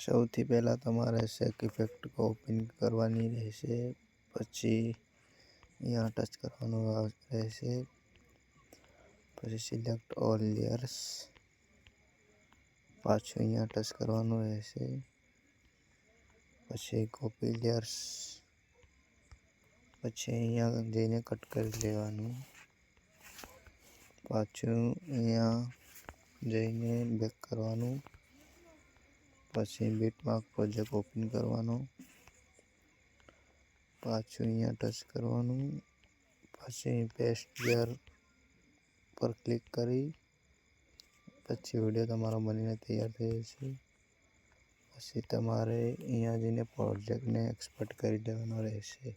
સૌથી પહેલાં તમારે શેક ઇફેક્ટ ઓપન કરવાની રહેશે, પછી અહીંયા ટચ કરવાનું રહેશે, પછી સિલેક્ટ ઓલ લેયર્સ, પાછું અહીંયા ટચ કરવાનું રહેશે, પછી કોપી લેયર્સ, પછી અહીંયા જઈને કટ કરી લેવાનું, પાછું અહીંયા જઈને બેક કરવાનું, પછી બીટમાર્ક પ્રોજેક્ટ ઓપન કરવાનો, પાછું અહીંયા ટચ કરવાનું, પછી પેસ્ટ લેયર પર ક્લિક કરી પછી વિડીયો તમારો બનીને તૈયાર થઈ જશે. પછી તમારે અહીંયા જઈને પ્રોજેક્ટને એક્સપોર્ટ કરી દેવાનો રહેશે.